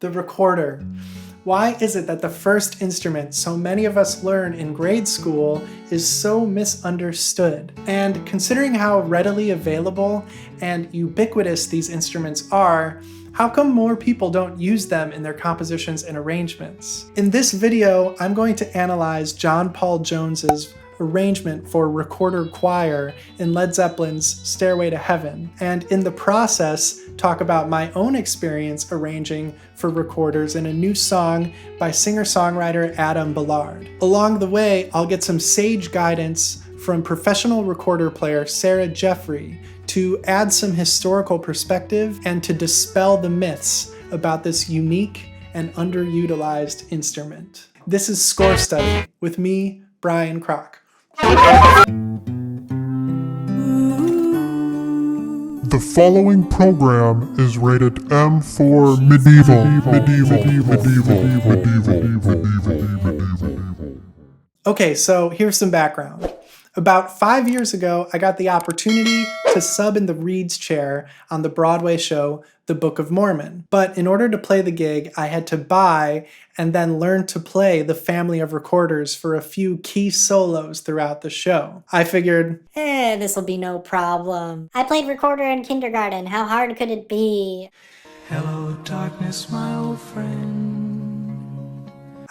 The recorder. Why is it that the first instrument so many of us learn in grade school is so misunderstood? And considering how readily available and ubiquitous these instruments are, how come more people don't use them in their compositions and arrangements? In this video, I'm going to analyze John Paul Jones's arrangement for recorder choir in Led Zeppelin's Stairway to Heaven, and in the process talk about my own experience arranging for recorders in a new song by singer-songwriter Adam Bellard. Along the way, I'll get some sage guidance from professional recorder player Sarah Jeffery to add some historical perspective and to dispel the myths about this unique and underutilized instrument. This is Score Study with me, Brian Kroc. The following program is rated M for medieval. Okay, so here's some background. About 5 years ago, I got the opportunity to sub in the Reed's chair on the Broadway show, The Book of Mormon. But in order to play the gig, I had to buy and then learn to play the family of recorders for a few key solos throughout the show. I figured, this'll be no problem. I played recorder in kindergarten. How hard could it be? Hello, darkness, my old friend.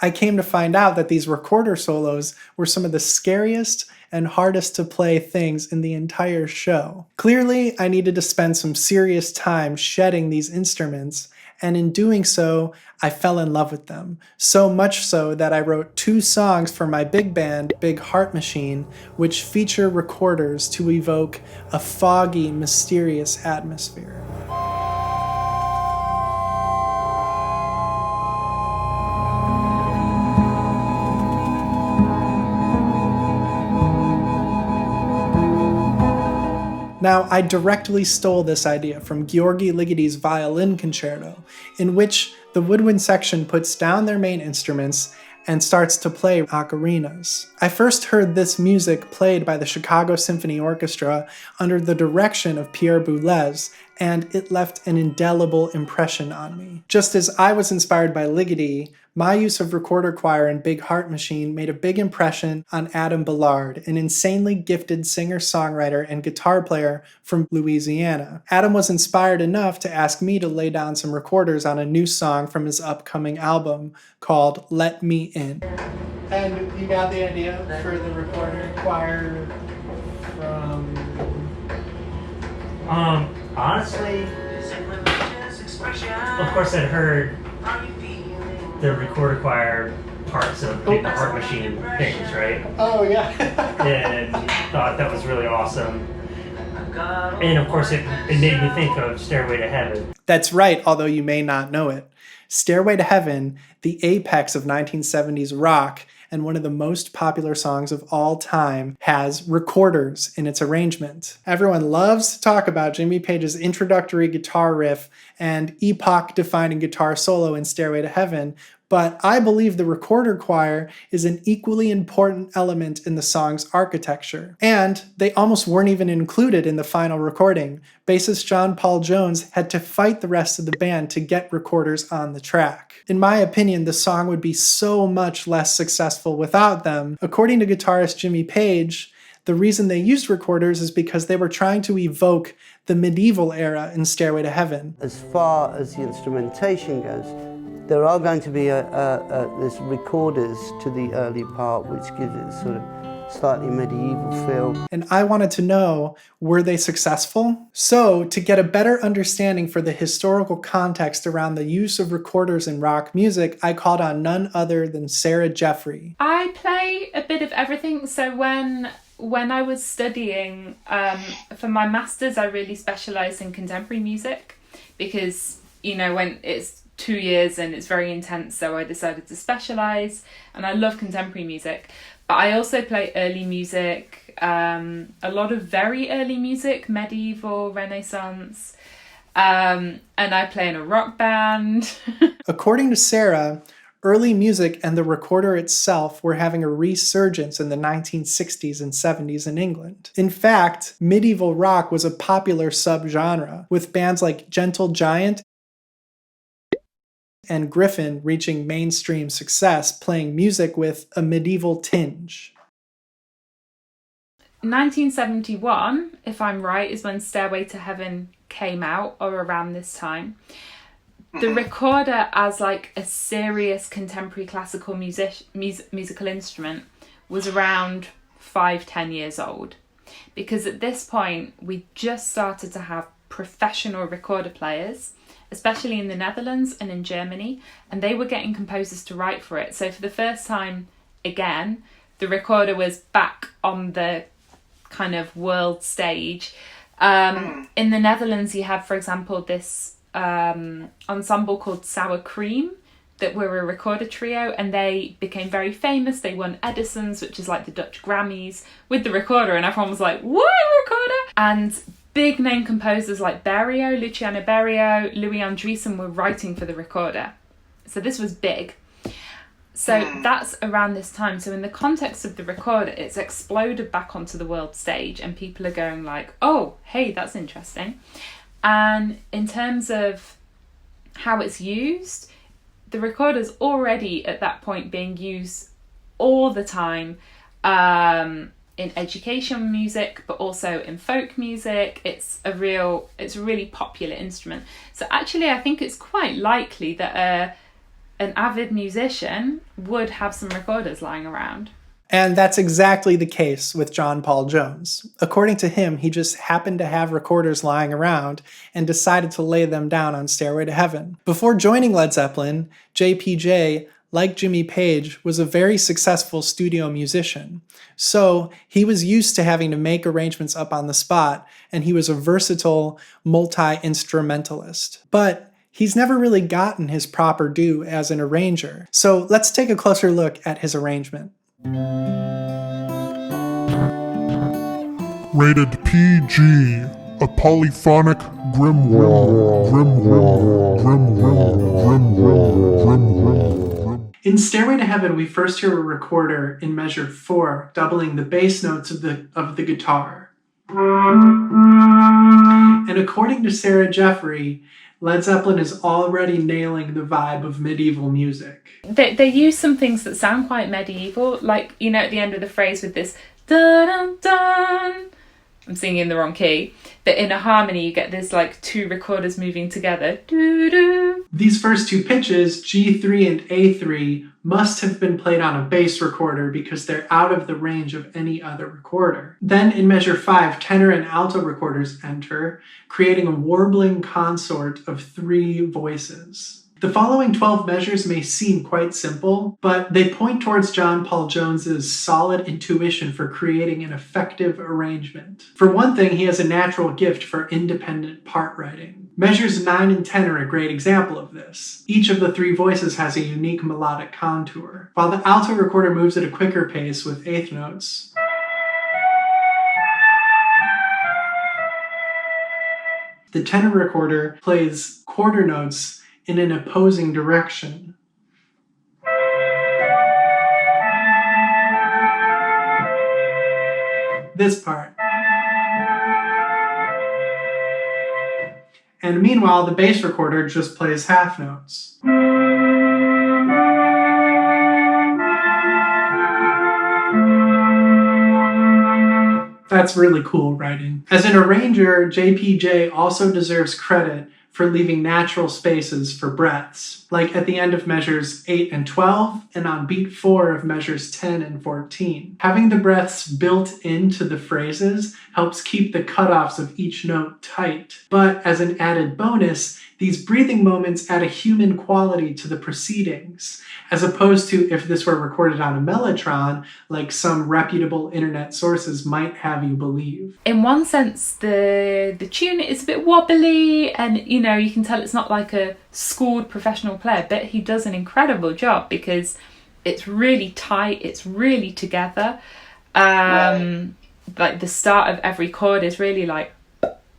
I came to find out that these recorder solos were some of the scariest and hardest to play things in the entire show. Clearly, I needed to spend some serious time shedding these instruments, and in doing so, I fell in love with them. So much so that I wrote 2 songs for my big band, Big Heart Machine, which feature recorders to evoke a foggy, mysterious atmosphere. Now, I directly stole this idea from György Ligety's violin concerto, in which the woodwind section puts down their main instruments and starts to play ocarinas. I first heard this music played by the Chicago Symphony Orchestra under the direction of Pierre Boulez, and it left an indelible impression on me. Just as I was inspired by Ligety, my use of recorder choir and Big Heart Machine made a big impression on Adam Bellard, an insanely gifted singer-songwriter and guitar player from Louisiana. Adam was inspired enough to ask me to lay down some recorders on a new song from his upcoming album called Let Me In. And you got the idea for the recorder choir from... Honestly, of course I'd heard the recorder choir parts of Big Heart Machine things, right? Oh, yeah. And thought that was really awesome. And of course it made me think of Stairway to Heaven. That's right, although you may not know it. Stairway to Heaven, the apex of 1970s rock, and one of the most popular songs of all time, has recorders in its arrangement. Everyone loves to talk about Jimmy Page's introductory guitar riff and epoch-defining guitar solo in Stairway to Heaven, but I believe the recorder choir is an equally important element in the song's architecture. And they almost weren't even included in the final recording. Bassist John Paul Jones had to fight the rest of the band to get recorders on the track. In my opinion, the song would be so much less successful without them. According to guitarist Jimmy Page, the reason they used recorders is because they were trying to evoke the medieval era in Stairway to Heaven. As far as the instrumentation goes, there are going to be there's recorders to the early part, which gives it sort of slightly medieval feel. And I wanted to know, were they successful? So, to get a better understanding for the historical context around the use of recorders in rock music, I called on none other than Sarah Jeffery. I play a bit of everything, so when I was studying for my masters, I really specialised in contemporary music because, you know, when it's 2 years and it's very intense, so I decided to specialise, and I love contemporary music. But I also play early music, a lot of very early music, medieval, Renaissance, and I play in a rock band. According to Sarah, early music and the recorder itself were having a resurgence in the 1960s and 70s in England. In fact, medieval rock was a popular subgenre, with bands like Gentle Giant and Griffin reaching mainstream success playing music with a medieval tinge. 1971, if I'm right, is when Stairway to Heaven came out, or around this time. The recorder as like a serious contemporary classical musical instrument was around 5-10 years old, because at this point we just started to have professional recorder players, especially in the Netherlands and in Germany, and they were getting composers to write for it. So for the first time again, the recorder was back on the kind of world stage. In the Netherlands you have, for example, this ensemble called Sour Cream that were a recorder trio, and they became very famous. They won Edison's, which is like the Dutch Grammys, with the recorder, and everyone was like, what, recorder? And big name composers like Berio, Luciano Berio, Louis Andriessen were writing for the recorder. So this was big. So that's around this time. So in the context of the recorder, it's exploded back onto the world stage, and people are going like, oh, hey, that's interesting. And in terms of how it's used, the recorder's already at that point being used all the time in education music, but also in folk music. It's a really popular instrument. So actually, I think it's quite likely that an avid musician would have some recorders lying around. And that's exactly the case with John Paul Jones. According to him, he just happened to have recorders lying around and decided to lay them down on Stairway to Heaven. Before joining Led Zeppelin, JPJ, like Jimmy Page, was a very successful studio musician. So he was used to having to make arrangements up on the spot, and he was a versatile multi-instrumentalist. But he's never really gotten his proper due as an arranger. So let's take a closer look at his arrangement. Rated PG, a polyphonic grimoire. In Stairway to Heaven, we first hear a recorder in measure 4, doubling the bass notes of the guitar. And according to Sarah Jeffery, Led Zeppelin is already nailing the vibe of medieval music. They use some things that sound quite medieval, like, you know, at the end of the phrase with this dun-dun-dun. I'm singing in the wrong key. That in a harmony you get this like two recorders moving together. Doo-doo. These first two pitches, G3 and A3, must have been played on a bass recorder because they're out of the range of any other recorder. Then in measure 5, tenor and alto recorders enter, creating a warbling consort of 3 voices. The following 12 measures may seem quite simple, but they point towards John Paul Jones's solid intuition for creating an effective arrangement. For one thing, he has a natural gift for independent part writing. Measures 9 and 10 are a great example of this. Each of the 3 voices has a unique melodic contour. While the alto recorder moves at a quicker pace with eighth notes, the tenor recorder plays quarter notes in an opposing direction. This part. And meanwhile, the bass recorder just plays half notes. That's really cool writing. As an arranger, JPJ also deserves credit for leaving natural spaces for breaths, like at the end of measures 8 and 12, and on beat 4 of measures 10 and 14. Having the breaths built into the phrases helps keep the cutoffs of each note tight. But as an added bonus, these breathing moments add a human quality to the proceedings, as opposed to if this were recorded on a mellotron, like some reputable internet sources might have you believe. In one sense, the tune is a bit wobbly, and you know, you can tell it's not like a schooled professional player, but he does an incredible job because it's really tight, it's really together. Like the start of every chord is really like,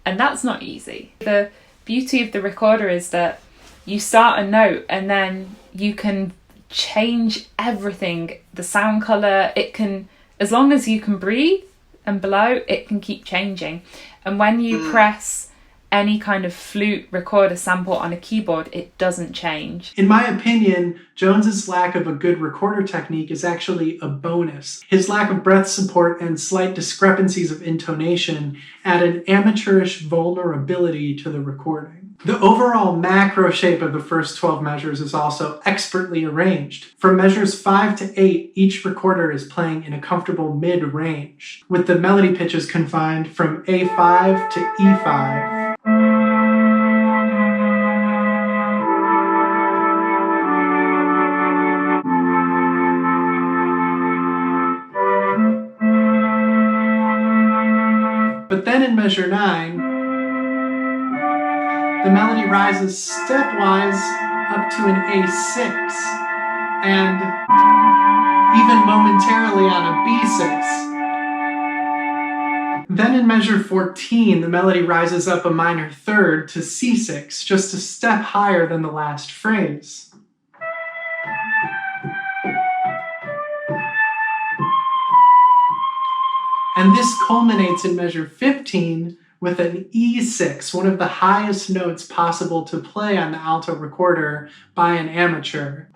and that's not easy. The beauty of the recorder is that you start a note and then you can change everything. The sound color, it can, as long as you can breathe and blow, it can keep changing. And when you press any kind of flute recorder sample on a keyboard, it doesn't change. In my opinion, Jones's lack of a good recorder technique is actually a bonus. His lack of breath support and slight discrepancies of intonation add an amateurish vulnerability to the recording. The overall macro shape of the first 12 measures is also expertly arranged. From measures 5 to 8, each recorder is playing in a comfortable mid-range, with the melody pitches confined from A5 to E5. But then in measure 9, the melody rises stepwise up to an A6, and even momentarily on a B6. Then in measure 14, the melody rises up a minor third to C6, just a step higher than the last phrase. And this culminates in measure 15 with an E6, one of the highest notes possible to play on the alto recorder by an amateur.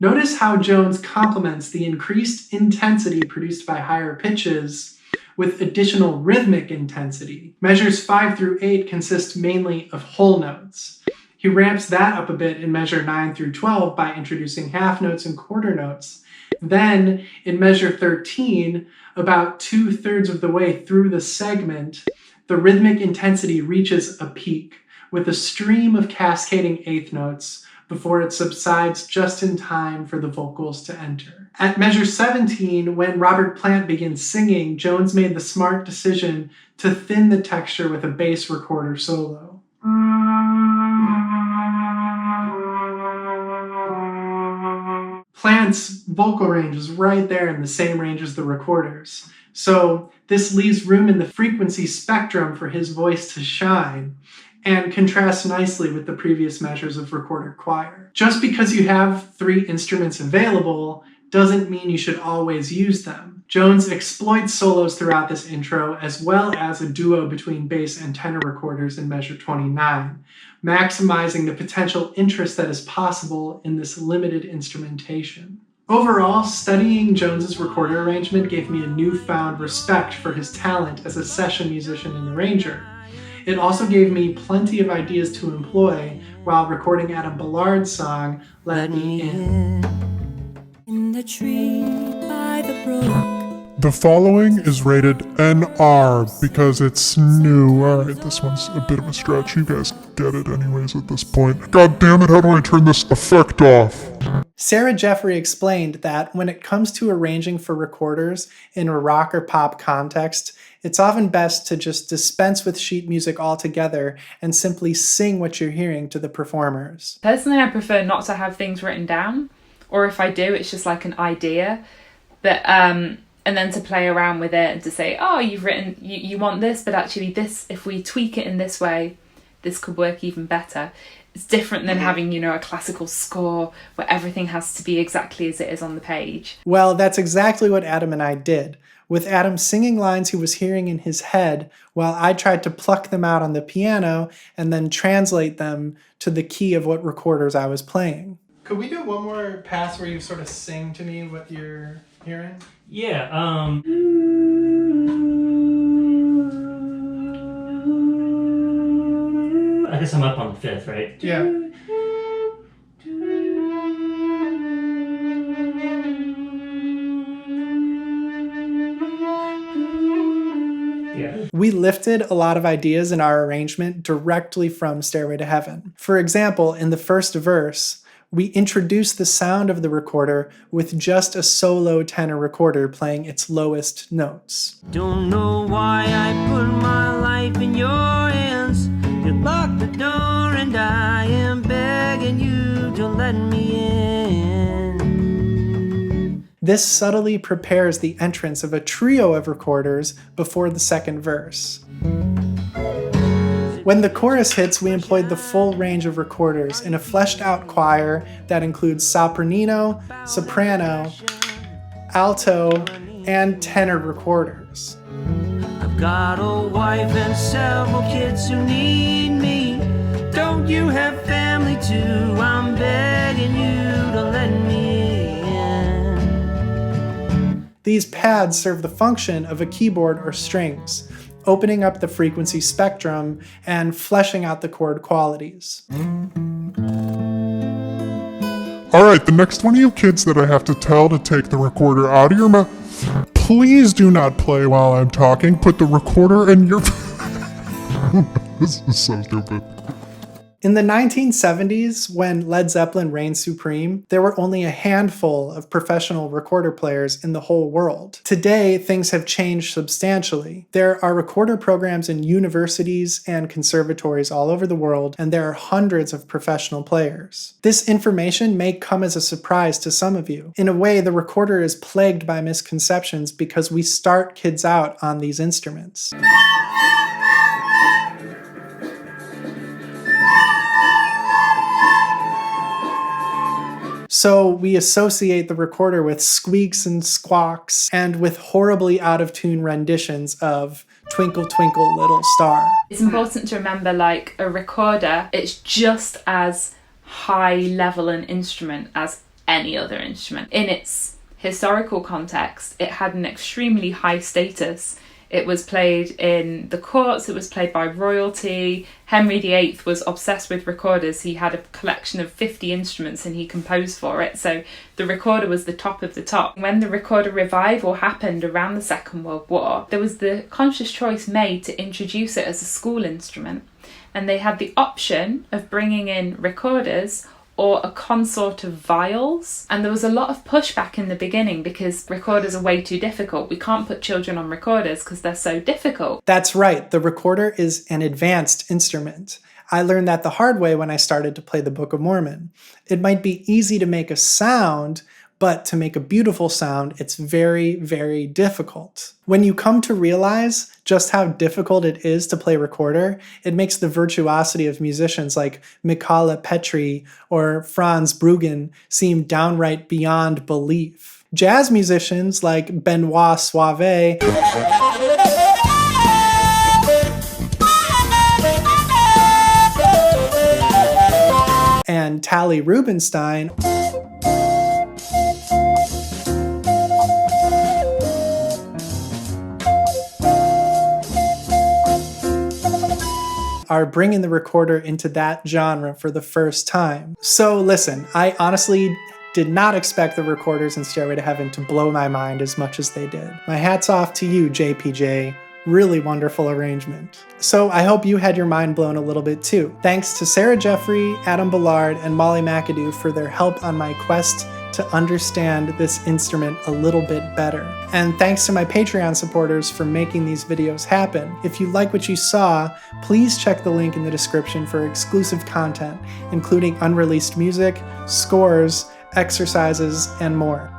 Notice how Jones complements the increased intensity produced by higher pitches with additional rhythmic intensity. Measures 5 through 8 consist mainly of whole notes. He ramps that up a bit in measure 9 through 12 by introducing half notes and quarter notes. Then, in measure 13, about 2/3 of the way through the segment, the rhythmic intensity reaches a peak, with a stream of cascading eighth notes before it subsides just in time for the vocals to enter. At measure 17, when Robert Plant begins singing, Jones made the smart decision to thin the texture with a bass recorder solo. Plant's vocal range is right there in the same range as the recorder's. So this leaves room in the frequency spectrum for his voice to shine and contrasts nicely with the previous measures of recorded choir. Just because you have 3 instruments available doesn't mean you should always use them. Jones exploits solos throughout this intro, as well as a duo between bass and tenor recorders in measure 29, maximizing the potential interest that is possible in this limited instrumentation. Overall, studying Jones's recorder arrangement gave me a newfound respect for his talent as a session musician and arranger. It also gave me plenty of ideas to employ while recording Adam Bellard's song, Let Me In. In the tree by the brook. The following is rated NR because it's new. Alright, this one's a bit of a stretch. You guys get it anyways at this point. God damn it, how do I turn this effect off? Sarah Jeffery explained that when it comes to arranging for recorders in a rock or pop context, it's often best to just dispense with sheet music altogether and simply sing what you're hearing to the performers. Personally, I prefer not to have things written down, or if I do, it's just like an idea. But and then to play around with it and to say, oh, you've written, you want this, but actually this, if we tweak it in this way, this could work even better. It's different than having, a classical score where everything has to be exactly as it is on the page. Well, that's exactly what Adam and I did, with Adam singing lines he was hearing in his head while I tried to pluck them out on the piano and then translate them to the key of what recorders I was playing. Could we do one more pass where you sort of sing to me what you're hearing? Yeah, I guess I'm up on the 5th, right? Yeah. Yeah. We lifted a lot of ideas in our arrangement directly from Stairway to Heaven. For example, in the first verse, we introduced the sound of the recorder with just a solo tenor recorder playing its lowest notes. Don't know why I put my life in your hands. You locked the door and I am begging you to let me in. This subtly prepares the entrance of a trio of recorders before the second verse. When the chorus hits, we employed the full range of recorders in a fleshed-out choir that includes sopranino, soprano, alto, and tenor recorders. I've got a wife and several kids who need me. Don't you have family too? I'm begging you to let me in. These pads serve the function of a keyboard or strings, opening up the frequency spectrum and fleshing out the chord qualities. Alright, the next one of you kids that I have to tell to take the recorder out of your mouth. Please do not play while I'm talking. Put the recorder in your... This is so stupid. In the 1970s, when Led Zeppelin reigned supreme, there were only a handful of professional recorder players in the whole world. Today, things have changed substantially. There are recorder programs in universities and conservatories all over the world, and there are hundreds of professional players. This information may come as a surprise to some of you. In a way, the recorder is plagued by misconceptions because we start kids out on these instruments. So we associate the recorder with squeaks and squawks and with horribly out-of-tune renditions of Twinkle Twinkle Little Star. It's important to remember, like, a recorder, it's just as high level an instrument as any other instrument. In its historical context, it had an extremely high status. It was played in the courts, it was played by royalty. Henry VIII was obsessed with recorders. He had a collection of 50 instruments and he composed for it. So the recorder was the top of the top. When the recorder revival happened around the Second World War, there was the conscious choice made to introduce it as a school instrument. And they had the option of bringing in recorders or a consort of viols. And there was a lot of pushback in the beginning because recorders are way too difficult. We can't put children on recorders because they're so difficult. That's right, the recorder is an advanced instrument. I learned that the hard way when I started to play the Book of Mormon. It might be easy to make a sound, but to make a beautiful sound, it's very, very difficult. When you come to realize just how difficult it is to play recorder, it makes the virtuosity of musicians like Michala Petri or Franz Bruggen seem downright beyond belief. Jazz musicians like Benoit Suave and Tally Rubenstein are bringing the recorder into that genre for the first time. So listen, I honestly did not expect the recorders in Stairway to Heaven to blow my mind as much as they did. My hat's off to you, JPJ. Really wonderful arrangement. So I hope you had your mind blown a little bit too. Thanks to Sarah Jeffery, Adam Bellard, and Molly McAdoo for their help on my quest to understand this instrument a little bit better. And thanks to my Patreon supporters for making these videos happen. If you like what you saw, please check the link in the description for exclusive content, including unreleased music, scores, exercises, and more.